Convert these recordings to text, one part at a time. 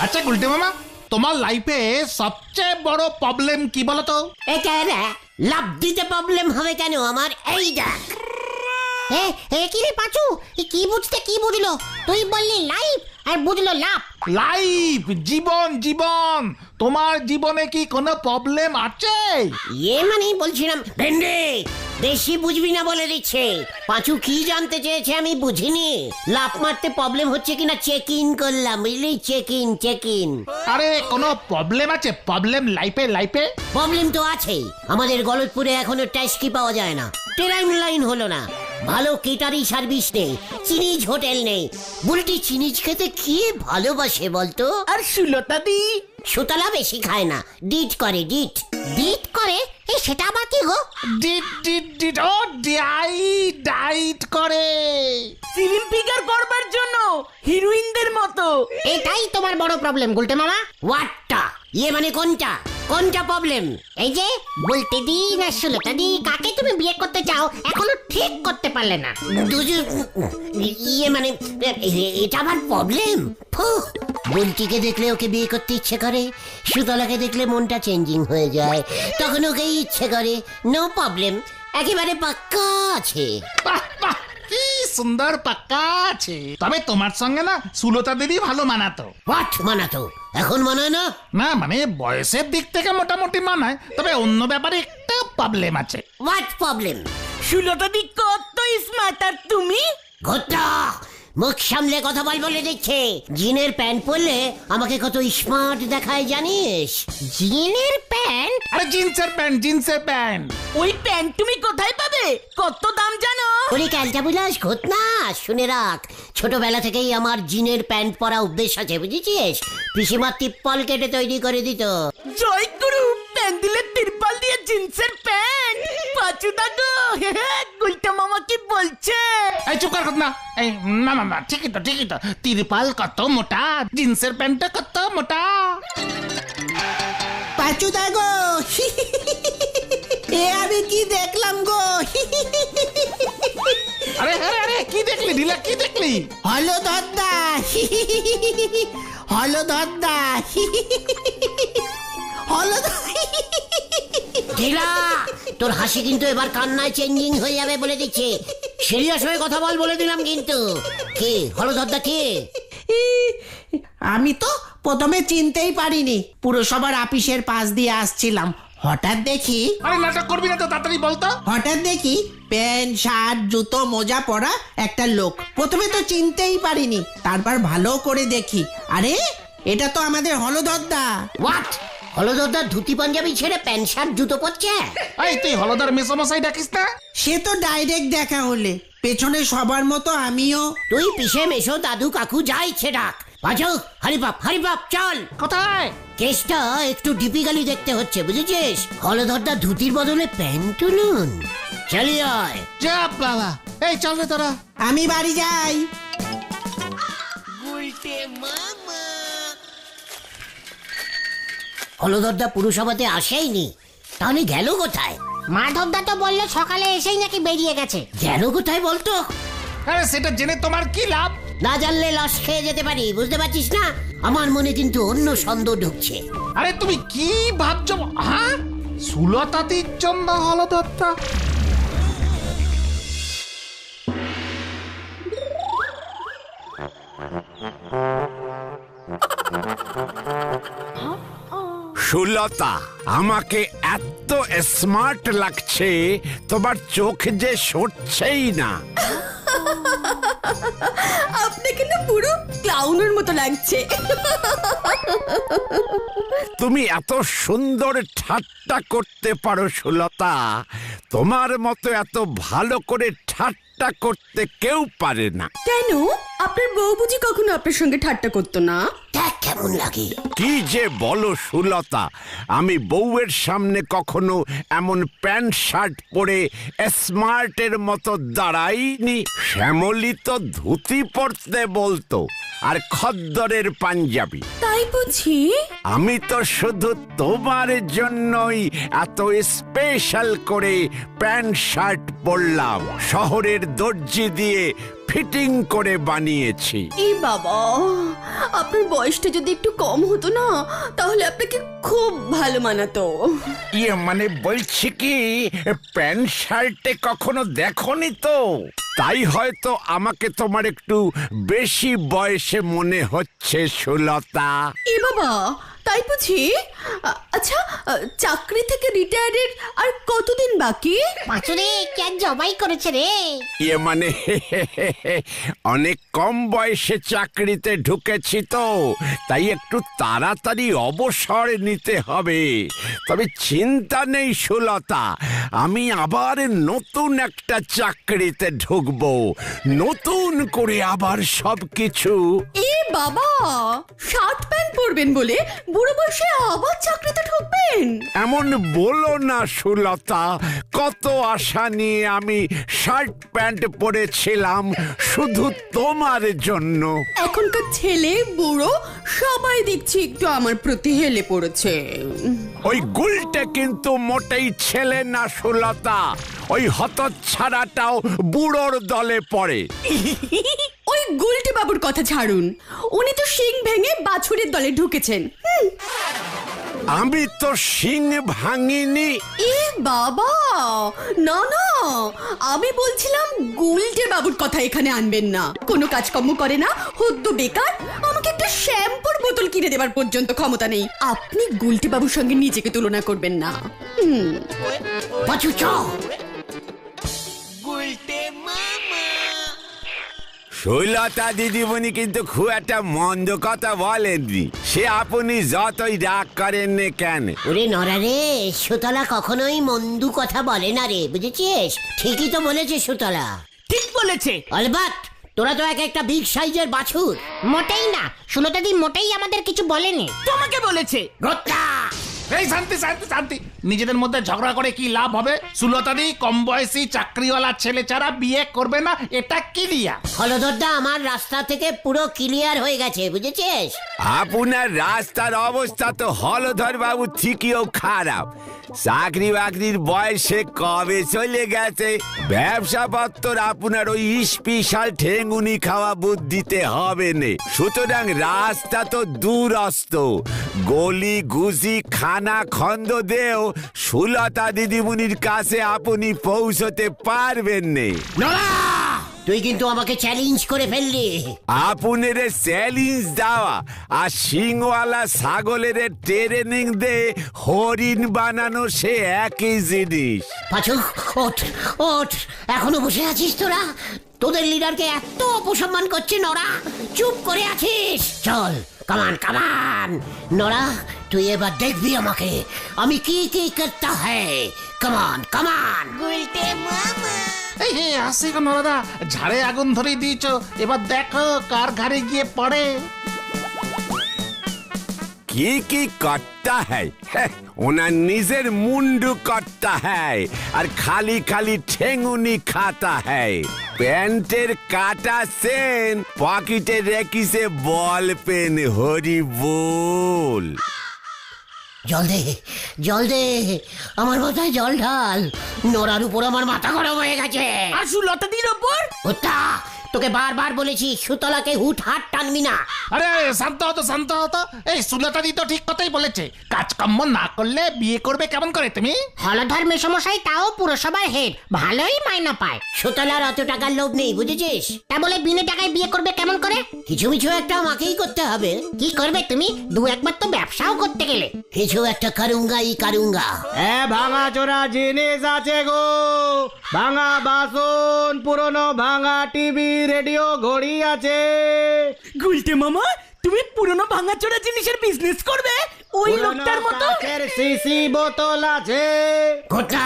আচ্ছা গুলটে মামা, তোমার লাইফে সবচেয়ে বড় প্রবলেম কি বলো তো? এটা লাভ দিতে প্রবলেম হবে কেন আমার? এই দেখ। কি রে পাচু, কি বুঝতে কি বুঝলো? তুই বললি লাইফ আর বুঝলো লাভ। লাইফ, জীবন, জীবন। তোমার জীবনে কি কোনো প্রবলেম আছে? মানে বলছিলাম ভেন্ডে, বেশি বুঝবি না বলে দিচ্ছে। পাঁচু কি জানতে চেয়েছে আমি বুঝিনি। লাফ মারতে প্রবলেম হচ্ছে কিনা চেক ইন করলাম, বুঝলি? Check in. আরে কোনো প্রবলেম আছে? প্রবলেম লাইফে? প্রবলেম তো আছেই। আমাদের গলতপুরে এখনো ট্যাক্সি পাওয়া যায় না, ট্রেন লাইন হলো না, ভালো কেটারি সার্ভিস নেই, চিনিজ হোটেল নেই। বুলটি চিনিজ খেতে কি ভালোবাসে বলতো? আর সুলতাদি? সুতলা বেশি খায় না, ডিট করে। ডিট করে? সেটা আবার কি গো? ডিট ও ডাইট করে। সিলিম ফিগার করবার জন্য হিরোইনদের মতো। এটাই তোমার বড় প্রবলেম গুলটে মামা। হোয়াটটা? মানে কোনটা প্রবলেম? এই যে বলতে দি না সুলতা দি, কাকে তুমি বিয়ে করতে চাও এখনো ঠিক করতে পারলে না। মানে এটা আবার প্রবলেম? বলটিকে দেখলে ওকে বিয়ে করতে ইচ্ছে করে, সুতলাকে দেখলে মনটা চেঞ্জিং হয়ে যায়, তখন ওকে ইচ্ছে করে। নো প্রবলেম, একেবারে পাক্কা আছে। বাহ, কি সুন্দর পাক্কা আছে। তবে তোমার সঙ্গে না সুলতা দিদি ভালো মানাতো। হোয়াট মানাতো? এখন মানায় না? না মানে বয়সের দিক থেকে মোটামুটি মানায়, তবে অন্য ব্যাপারে একটা প্রবলেম আছে। What problem? সুলতাদি কত স্মার্ট আর তুমি? ঘটা, মুখ সামলে কথা বলে দিচ্ছে। জিনের প্যান্ট পরলে আমাকে কত স্মার্ট দেখায় জানিস? জিনের প্যান্ট? আরে জিন্সের প্যান্ট। ওই প্যান্ট তুমি কোথায় পাবে? কত দাম জানো? ওরে ক্যালটা বুঝাস ঘটনা, শুনে রাখ। ছোটবেলা থেকেই আমার জিনের প্যান্ট পরা অভ্যেস আছে, বুঝেছিস? পিসিমা তিপ্পল কেটে তৈরি করে দিত। জয় গুরু, প্যান্ট দিলে তিরপাল দিয়ে জিন্সের প্যান্ট? পাচু দাদু, গুলটা মামা কি বলছে? এই চুপ কর না। এই না ঠিকই তো। তিরপাল কত মোটা, জিন্সের প্যান্টটা কত মোটা। পাচু দা গো, এ আমি কি দেখলাম গো? আরে কি দেখলি ঢিলা, কি দেখলি? হলো দদ্দা, ঢিলা, তোর হাসি কিন্তু এবার কান্নায় চেঞ্জিং হয়ে যাবে বলে দিচ্ছে। সিরিয়াস হয়ে কথা বলে দিলাম কিন্তু। কে হলদরদা কে? আমি তো প্রথমে চিনতেই পারিনি। পুরসভার অফিসের পাশ দিয়ে আসছিলাম, হঠাৎ দেখি নাটক করবি না তো, তাড়াতাড়ি বলতো। প্যান্ট শার্ট জুতো মোজা পরা একটা লোক। প্রথমে তো চিনতেই পারিনি, তারপর ভালো করে দেখি, আরে এটা তো আমাদের হলদরদা। হোয়াট? হলদরদা ধুতি পাঞ্জাবি ছেড়ে প্যান্ট শার্ট জুতো পরছে? এই তুই হলদার মেসোমশাই ডাকিস না? সে তো ডাইরেক্ট দেখা হলে, পেছনে সবার মতো আমিও। তুই পিসে মেশো দাদু কাকু যা ইচ্ছে ডাক। বাজু, হরিবাপ চল। কোথায়? কেসটা একটু ডিপিক্যালি দেখতে হচ্ছে, বুঝেছিস? হলদরদা ধুতির বদলে প্যান্ট তুলুন। চলি আয়। যা বাবা, এই চল রে তোরা। আমি বাড়ি যাই। হলদরদা পুরসভাতে আসেইনি, তাহলে গেল কোথায়? মাধবদা তো বললো সকালে এসেই নাকি বেরিয়ে গেছে। গেল কোথায় বলতো? আরে সেটা জেনে তোমার কি লাভ? না জানলে লস খেয়ে যেতে পারি, বুঝতে পারছিস না? আমার মনে কিন্তু অন্য সন্দেহ ঢুকছে। আরে তুমি কি ভাবছো? হ্যাঁ, সুলতাদির জন্য হলদরদা? সুলতা, আমাকে এত স্মার্ট লাগছে, তোমার চোখ যে সরছেই না। আপনাকে না পুরো ক্লাউনের মতো লাগছে। তুমি এত সুন্দর ঠাট্টা করতে পারো সুলতা, তোমার মতো এত ভালো করে ঠাট্টা করতে কেউ পারে না। কেন? আপনার বউ বুঝি কখনো আপনার সঙ্গে ঠাট্টা করতো না? দেখ কেমন লাগে। কি যে বলো সুলতা, আমি বউয়ের সামনে কখনো এমন প্যান্ট শার্ট পরে স্মার্টের মতো দাঁড়াইনি। শ্যামলী তো ধুতি পরতে বলতো, আর খদ্দরের পাঞ্জাবি। তাই বুঝি? আমি তো শুধু তোমার জন্যই এত স্পেশাল করে প্যান্ট শার্ট পরলাম, শহরের দর্জি দিয়ে ফিটিং করে বানিয়েছি। এই বাবা, আপনার বয়সটা যদি একটু কম হতো না তাহলে আপনাকে খুব ভালো মানাতো। ইয়ে মানে বলছি কি, প্যান্ট শার্টে কখনো দেখোনি তো, তাই হয়তো আমাকে তোমার একটু বেশি বয়সে মনে হচ্ছে সুলতা। এ বাবা, তাই বুঝি? আচ্ছা, চাকরি থেকে রিটায়ারের আর কতদিন বাকি? পাঁচুরে ক্যান জবাই করেছে রে। ইয়ে মানে অনেক কম বয়সে চাকরিতে ঢুকেছি তো, তাই একটু তাড়াতাড়ি অবসর নিতে হবে। তবে চিন্তা নেই সুলতা, আমি আবার নতুন একটা চাকরিতে ঢুকবো, নতুন করে আবার সবকিছু। এ বাবা, শার্ট প্যান্ট পরবেন বলে বুড়ো বয়সে আবার চাকরিতে ঢুকবেন? এমন বলো না সুলতা, কত আশা নিয়ে আমি শার্ট প্যান্ট পরেছিলাম শুধু তোমার জন্য। এখনকার ছেলে বুড়ো সবাই দেখছি একটু আমার প্রতি হেলে পড়েছে। ওই গুলটে কিন্তু মোটেই ছেলে না সুলতা, ওই হতচ্ছাড়াটাও বুড়োর দলে পড়ে। ওই গুলটে বাবুর কথা ছাড়ুন, উনি তো শিং ভেঙে বাছুরের দলে ঢুকেছেন। আমি তো শিং ভাঙিনি। এ বাবা, না না, আমি বলছিলাম গুলটে বাবুর কথা এখানে আনবেন না। কোনো কাজকর্ম করে না, হদ্দ বেকার, আমাকে একটা শ্যাম্পুর বোতল কিনে দেবার পর্যন্ত ক্ষমতা নেই। আপনি গুলটে বাবুর সঙ্গে নিজেকে তুলনা করবেন না। পাঁচু চ। সুলতা দিদিমণি কিন্তু খুব একটা মন্দ কথা বলেননি, সে আপনি যতই রাগ করেন না কেন। ওরে নরা রে, সুতলা কখনোই মন্দু কথা বলে না রে, বুঝেছিস? ঠিকই তো বলেছে সুতলা। ঠিক বলেছে। অলবাত, তোরা তো এক একটা বিগ সাইজের বাছুর। মোটেই না, সুলতাদি মোটেই আমাদের কিছু বলেনি। তোমাকে বলেছে। গোত্রা, এই শান্তি শান্তি শান্তি, নিজেদের মধ্যে ঝগড়া করে কি লাভ হবে? সুলতাদি কম বয়সী চাকরিওয়ালা ছেলে ছাড়া বিয়ে করবে না, এটা ক্লিয়ার। হলদরদা আমার রাস্তা থেকে পুরো ক্লিয়ার হয়ে গেছে, বুঝেছিস? আপনার রাস্তার অবস্থা তো হলধর বাবু ঠিকইও খারাপ, চাকরি বাকরির বয়সে কবে চলে গেছে। ব্যবসা পত্র আপনার ওই স্পেশাল ঠেঙ্গুনি খাওয়া বুদ্ধিতে হবে না। সুতরাং রাস্তা তো দূরস্থ, গলি গুজি খানা খন্দ দেও সুলতা দিদিমণির কাছে আপনি পৌঁছতে পারবেন না। তুই কিন্তু আমাকে চ্যালেঞ্জ করে ফেললি। আপনার চ্যালেঞ্জ দেওয়া আর সিংওয়ালা ছাগলের ট্রেনিং দে হরিণ বানানো সে একই জিনিস। পাঁচু ওঠ ওঠ, এখনো বসে আছিস তোরা? তোদের লিডারকে এত অপসম্মান করছে নরা, চুপ করে আছিস? চল, কামান কামান। নরা, তুই এবার দেখবি আমাকে আমি কি কি করতে হয়। কামান কামান। এই আসি গো নরদা, ঝাড়ে আগুন ধরিয়ে দিয়েছ, এবার দেখো কার ঘাড়ে গিয়ে পড়ে। কি কি করতা হ্যায়? ওনার নিজের মুন্ডু করতা হ্যায় আর খালি খালি ঠেঙ্গুনি খাতা হ্যায়। প্যান্টের কাটা সেন পকেটে রেখিছে বল পেন, হরি বল। জল দে, জল দে, আমার মাথায় জল ঢাল। নরার উপর আমার মাথা গরম হয়ে গেছে। আর সুলতাদির ওপর? ওটা তোকে বারবার বলেছি, সুতলাকে হুট হাট টানবি না। আরে শান্ত হতো শান্ত হতো। এই সুলতাদি তো ঠিক কথাই বলেছে, কাজকর্ম না করলে বিয়ে করবে কেমন করে তুমি? হলধর মেসমশাই তাও পুরসভার হেড, ভালোই মাইনা পায়। সুতলার অত টাকার লোভ নেই, বুঝেছিস? তা বলে বিনা টাকায় বিয়ে করবে কেমন করে? কিছু মিছু একটা আমাকেই করতে হবে। কি করবে তুমি? দু একবার তো ব্যবসাও করতে গেলে। কিছু একটা কারুঙ্গাই কারুঙ্গা। ভাঙা চোরা জিনিস আছে গো, ভাঙা বাসন, পুরনো ভাঙা টিভি, রেডিও, ঘড়ি আছে। গুলটে মামা, তুমি পুরনো ভাঙাচোরা জিনিসের বিজনেস করবে ওই লোকটার মতো? সিসি বোতল আছে। ঘটনা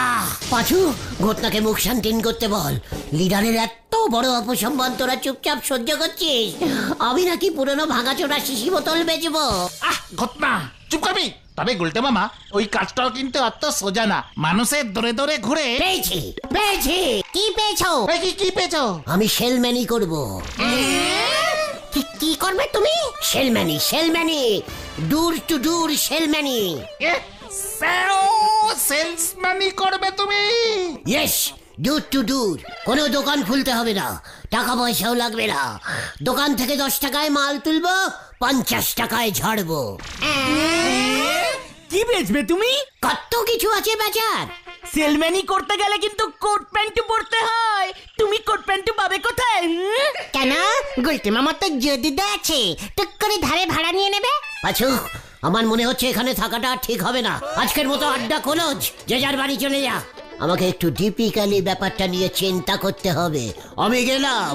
পাঁচু, ঘটনাকে মুখ শান্তিন করতে বল। লিডারের এত বড় অপসম্মান তোরা চুপচাপ সহ্য করছিস? আমি নাকি পুরনো ভাঙাচোরা শিশি বোতল বেচবো? আহ ঘটনা, চুপ করবি। তবে গুলটে মামা, ওই কাজটাও কিন্তু অত সোজা না। মানুষের দরে দরে ঘুরে পেয়েছি পেয়েছি। কি পেয়েছো? এই কি পেয়েছো? আমি সেলম্যানই করবো। কি করবে তুমি? সেলম্যানি, সেলম্যানি, দূর টু দূর সেলম্যানি। সেলসম্যানই করবে তুমি? ইয়েস, দূর টু দূর। কোনো দোকান খুলতে হবে না, টাকা পয়সাও লাগবে না। দোকান থেকে 10 টাকায় মাল তুলবো, 50 টাকায় ঝাড়বো। কি বেচবে তুমি? কত কিছু আছে বেচার। সেলম্যানি করতে গেলে কিন্তু কোট প্যান্ট পরতে হয়। তুমি কোট প্যান্ট পাবে কোথায়? কেন, গুলতে মামার তো জদিদা আছে, টুক করে ধারে ভাড়া নিয়ে নেবে। পাঁচু, আমার মনে হচ্ছে এখানে থাকাটা ঠিক হবে না। আজকের মতো আড্ডা ক্লোজ, যে যার বাড়ি চলে যা। আমাকে একটু ডিপিক্যালি ব্যাপারটা নিয়ে চিন্তা করতে হবে। আমি গেলাম।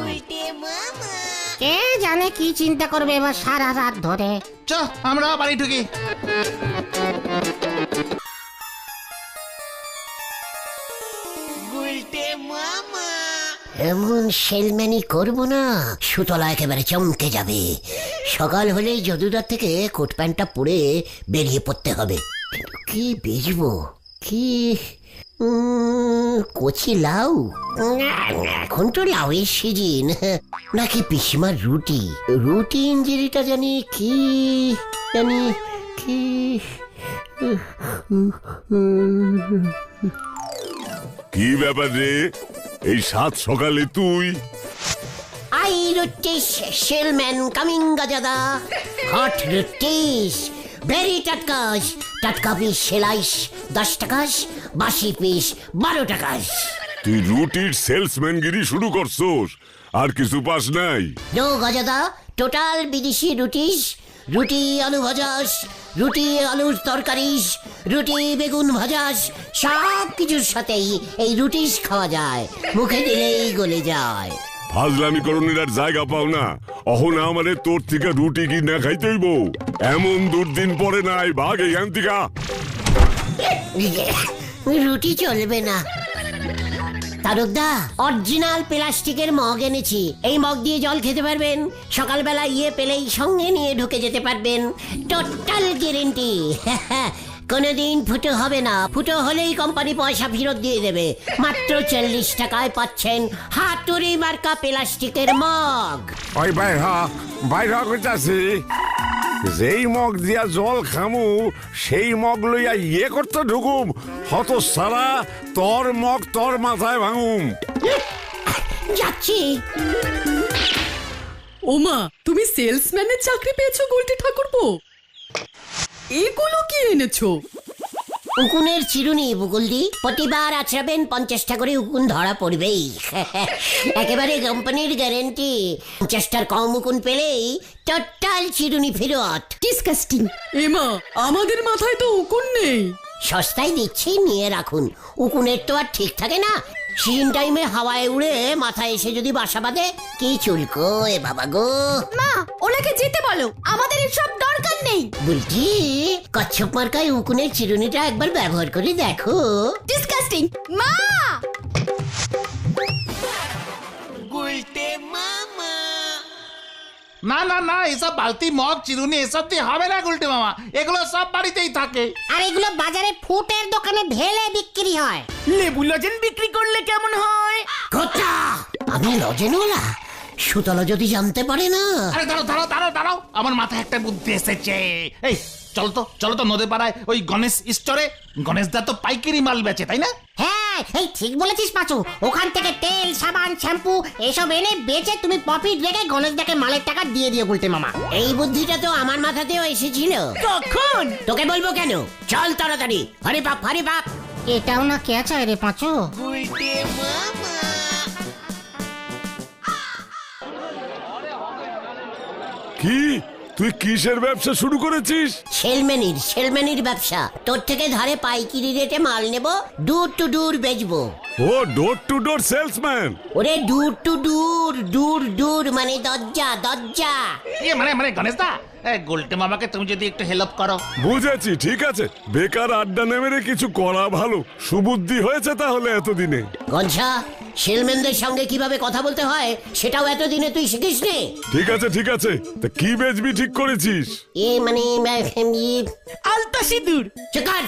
কে জানে কি চিন্তা করবে এবার সারা রাত ধরে। চ আমরা বাড়ি ঢুকি। এমন সেলম্যানি করবো না, সুতলা একেবারে চমকে যাবে। সকাল হলেই যদুদার থেকে কোট প্যান্টটা পরে বেরিয়ে পড়তে হবে। কিন্তু কি বেচবো? কি কচি লাউ? এখন তো লাউয়ের সিজন। নাকি পিসিমার রুটি? রুটি ইঞ্জিরিটা জানি কি, জানি কি। কি ব্যাপার রে, এই সাত সকালে তুই? আই রুটিস সেলম্যান কামিং গাজাদা। হট রুটিস, ভেরি টাটকাস। টাটকা পিস সেলাইস 10 টাকাস, বাসি পিস 12 টাকাস। তুই রুটির সেলসম্যানগিরি শুরু করছস, আর কিছু পাস নাই? নো গাজাদা, টোটাল বিদেশি রুটিস। রুটি আলু ভাজাস, রুটি আলুর তরকারিস, রুটি বেগুন ভাজাস, সব কিছুর সাথেই এই রুটিস খাওয়া যায়। মুখে দিলেই গলে যায়। ফাজলামি করণের আর জায়গা পাও না। অহন আমারে তোর থেকে রুটি কি না খাইতে হইব? এমন দুর্দিন পরে নাই, ভাগ এখান থেকে। রুটি চলবে না। তারকদা, অরিজিনাল প্লাস্টিকের মগ এনেছি। এই মগ দিয়ে জল খেতে পারবেন। সকালবেলা পেলেই সঙ্গে নিয়ে ঢুকে যেতে পারবেন। Total guarantee. কোনোদিন ফুটো হবে না। ফুটো হলেই কোম্পানি পয়সা ফেরত দিয়ে দেবে। মাত্র 40 টাকায় পাচ্ছেন হাতুড়ি মার্কা প্লাস্টিকের মগ। ওই বাইর করতেছি। যেই মগ দিয়া জল খামু সেই মগ লইয়া করতে ঢুকুম। হত সারা তোর মগ তোর মাথায় ভাঙুম। যাচ্ছি। ওমা, তুমি সেলসম্যানের চাকরি পেয়েছো গুলটে ঠাকুরপো? এগুলো কি এনেছো? উকুনের চিরুনি বুকুলদি। প্রতিবার আছড়াবেন 50টা করে উকুন ধরা পড়বেই। একেবারে কোম্পানির গ্যারেন্টি। 50টার কম উকুন পেলেই টোটাল চিরুনি ফেরত। ডিসকাস্টিং। এমা, আমাদের মাথায় তো উকুন নেই। সস্তায় দিচ্ছি, নিয়ে রাখুন। উকুনের তো আর ঠিক থাকে না। সিজন টাইমে হাওয়ায় উড়ে মাথায় এসে যদি বাসা বাঁধে, কি চুলকো এ বাবা গো। মা, ওনাকে যেতে বলো, আমাদের এসব দরকার নেই। বলছি, কচ্ছপ মার্কায় উকুনের চিরুনিটা একবার ব্যবহার করে দেখো। ডিসকাস্টিং। মা, না না না, এসব বালতি মগ চিরুনি এসব দিয়ে হবে না গুলটে মামা। এগুলো সব বাড়িতেই থাকে। আর এগুলো বাজারে ফুটের দোকানে ঢেলে বিক্রি হয়। লেবু লজেন বিক্রি করলে কেমন হয়? কথা, আমি লজেনওয়ালা। সুতলা যদি জানতে পারে না। আরে দাঁড়াও, আমার মাথায় একটা বুদ্ধি এসেছে। এই চলো তো নদী পাড়ায় ওই গণেশ স্টোরে। গণেশদা তো পাইকারি মাল বেচে, তাই না? হ্যাঁ, এই ঠিক বলেছিস পাঁচু। ওখান থেকে তেল, সাবান, শ্যাম্পু এসব এনে বেচে তুমি প্রফিট রেখে গণেশদাকে মালের টাকা দিয়ে দিও গুলটে মামা। এই বুদ্ধিটা তো আমার মাথাতেও এসেছিল। কখন? তোকে বলবো কেন? চল তাড়াতাড়ি, হরি বাপ। এটাও না কে চায় রে পাঁচু? কি, তুই কিসের ব্যবসা শুরু করেছিস? সেলম্যানির ব্যবসা। তোর থেকে ধারে পাইকারি রেটে মাল নেব, দূর টু দূর বেচবো। ও ডোর টু ডোর সেলসম্যান? ওরে দূর টু দূর মানে দরজা। মানে গণেশদা, গুলটে মামাকে তুমি যদি একটু হেল্প করো। বুঝেছি, ঠিক আছে। বেকার আড্ডা নেমে কিছু করা ভালো। সুবুদ্ধি হয়েছে তাহলে এতদিনে। গনসা, সেলম্যানদের সঙ্গে কিভাবে কথা বলতে হয় সেটাও এতদিনে তুই শিখিস নে। ঠিক আছে। তা কি বেচবি ঠিক করেছিস? মানে আলতা সিঁদুর। চেকার।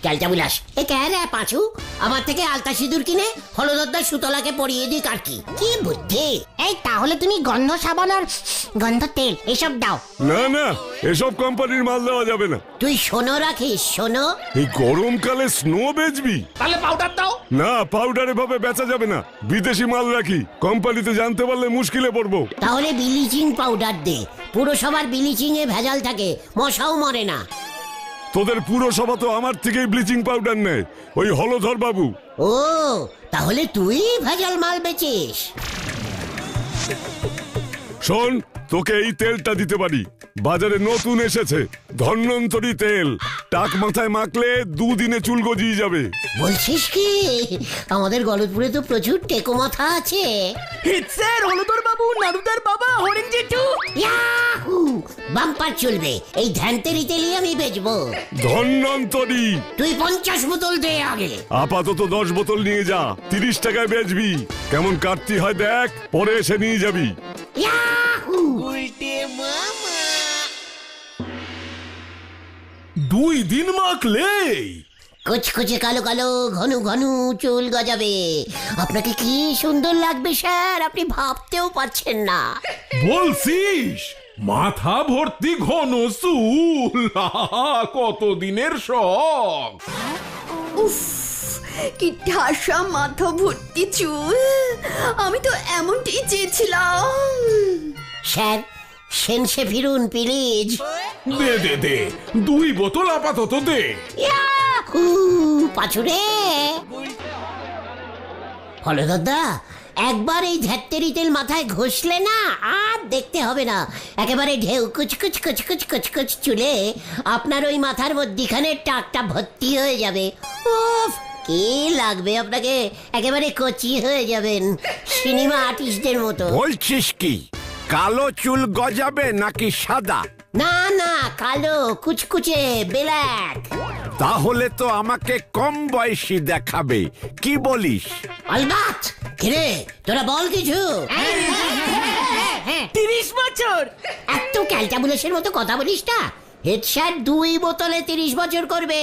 ক্যালটা বিলাস এ কে রে পাঁচু আমার থেকে আলতা সিঁদুর কিনে হলদরদার সুতলাকে পরিয়ে দিক আর কি বুদ্ধি। এই তাহলে তুমি গন্ধ সাবান আর গন্ধ তেল এসব দাও। না না, এসব কোম্পানির মাল দেওয়া যাবে না। তুই শোনো রাখিস শোনো। এই গরমকালে স্নো বেচবি? তাহলে পাউডার দাও। না, পাউডার এভাবে বেচা যাবে না। বিদেশি মাল রাখি, কোম্পানিতে জানতে পারলে মুশকিলে পড়বো। তাহলে ব্লিচিং পাউডার দে, পুরসভার ব্লিচিং এ ভেজাল থাকে, মশাও মরে না। তোদের পুরসভা তো আমার থেকেই ব্লিচিং পাউডার নেয়, ওই হলধর বাবু। ও তাহলে তুই ভেজাল মাল বেচিস? শোন, তোকে এই তেলটা দিতে পারি, বাজারে নতুন এসেছে, ধন্বন্তরী তেল। টাক মাথায় মাখলে 2 দিনে চুল গজিয়ে যাবে। বলছিস কি? আমাদের গলতপুরে তো প্রচুর টেকো মাথা আছে। হিট স্যার, হলদর বাবু, নারুদার বাবা, হরেন জেঠু। ইয়াহু! বাম্পার চলবে, এই ধ্যানতেরি তেলই আমি বেচবো। ধন্বন্তরী। তুই 50 বোতল দে আগে। আপাতত 10 বোতল নিয়ে যা, 30 টাকায় বেচবি। কেমন কাটতি হয় দেখ, পরে এসে নিয়ে যাবি। ইয়াহু! 2 দিন মাখলেই কুচকুচে কালো কালো ঘন ঘন চুল গজাবে। আপনাকে কি সুন্দর লাগবে স্যার, আপনি ভাবতেও পারছেন না। বলছিস? মাথা ভর্তি ঘন চুল, কতদিনের শখ। উফ, কি ঠাসা মাথা ভর্তি চুল। আমি তো এমনটাই চেয়েছিলাম। স্যার সেন্সে ফিরুন প্লিজ। দে দে দে, 2 বোতল আপাতত দে। ইয়াহু! পাছুরে হলদরদা, একবার এই ধ্যাত্তেরি তেল মাথায় ঘষলে না আর দেখতে হবে না। একেবারে ঢেউ কুচকুচ কুচকুচ কুচকুচ চুলে আপনার ওই মাথার মধ্যিখানে টাকটা ভর্তি হয়ে যাবে। উফ, কি লাগবে আপনাকে, একেবারে কচি হয়ে যাবেন, সিনেমা আর্টিস্টদের মতো। বলছিস কি, কালো চুল গজাবে নাকি সাদা? না না, কালো কুচকুচে ব্ল্যাক। তাহলে তো আমাকে কম বয়সী দেখাবে, কি বলিস? আলবাত। কিরে তোরা বল কিছু। 30 বছর। এত ক্যালটাবুলেশনের মতো কথা বলিস না। হেড স্যার 2 বোতলে 30 বছর করবে,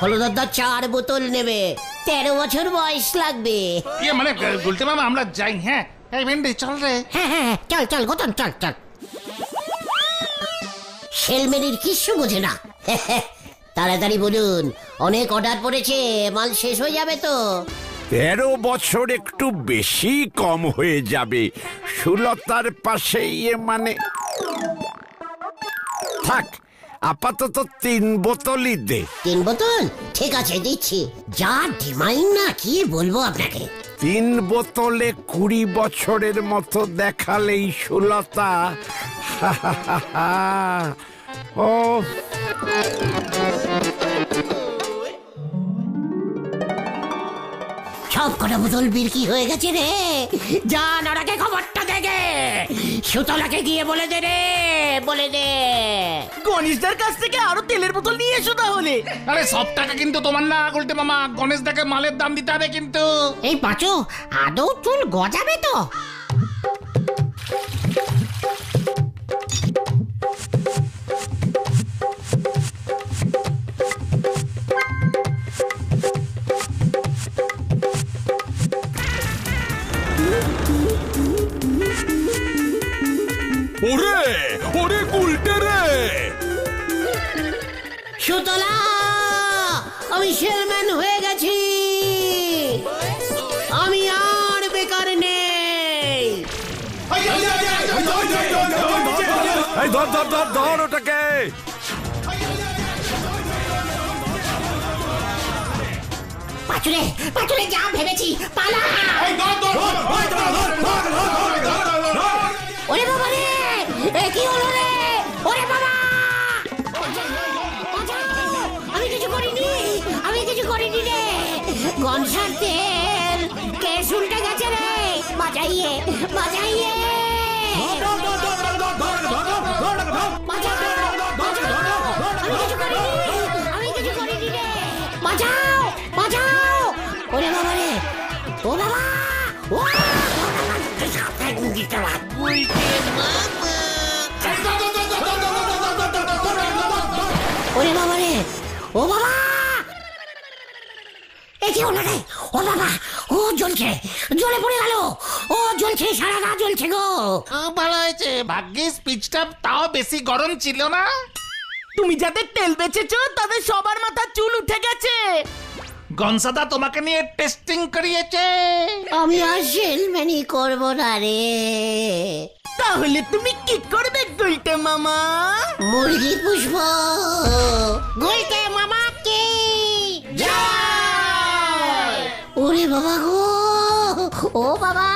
হলদরদা 4 বোতল নেবে, 13 বছর বয়স লাগবে। ইয়ে মানে গুলতে মামা আমরা যাই। হ্যাঁ এই ভেন্ডি চল রে। হ্যাঁ চল চল গতন চল চল। সেলমেনির কিচ্ছু বোঝে না। তাড়াতাড়ি বলুন, অনেক অর্ডার পড়েছে, মাল শেষ হয়ে যাবে তো। 13 বছর একটু বেশি কম হয়ে যাবে। সুলতার পাশে মানে থাক, আপাতত 3 বোতলই দে। 3 বোতল ঠিক আছে দিচ্ছি। যা ডিমাইন না কি বলবো আপনাকে। 3 বোতলে 20 বছরের মতো দেখালেই সুলতা। ও সব কটা বোতল বিক্রি হয়ে গেছে রে। যা নড়াকে খবরটা দেখে সুতলাকে গিয়ে বলে দে রে, বলে দে। গণেশদার কাছ থেকে আরো তেলের বোতল নিয়ে এসো তাহলে। আরে সব টাকা কিন্তু তোমার না গুলতে মামা, গণেশ দাকে মালের দাম দিতে হবে কিন্তু। এই পাঁচু, আদৌ চুল গজাবে তো? ওরে ওরে গুলটে রে। সুতলা, আমি সেলম্যান হয়ে গেছি, আমি আর বেকার নেই। এই ধর ধর ধর ধর ওটাকে। পাঁচুরে পাঁচুরে, যা ভেবেছি পালা। ওরে বাবা রে, এ কি হলো রে? ওরে বাবা, আমি কিছু করিনি, আমি কিছু করিনি রে। গনসার তেল কেস উল্টে গেছে রে, বাজাইয়ে বাজাইয়ে। আমি কিছু করিনি রে, বাঁচাও বাঁচাও। ওরে বাবা রে, ও বাবা, ও ওরে বাবা রে, ও বাবা। কি হলো রে? ও বাবা, ও জ্বলছে, জ্বলে পড়ে গেল, ও জ্বলছে, সারা গা জ্বলছে গো। ভালো হয়েছে, ভাগ্যিস পিচটা তাও বেশি গরম ছিল না। তুমি যাদের তেল বেচেছো তাদের সবার মাথা চুল উঠে গেছে। গনসাদা তোমাকে নিয়ে টেস্টিং করিয়েছে। আমি আর সেলম্যানি করবো না রে। তাহলে তুমি কি করবে গুলটে মামা? মুরগি পুষব। গুলটে মামা কি ওরে বাবা গো, ও বাবা।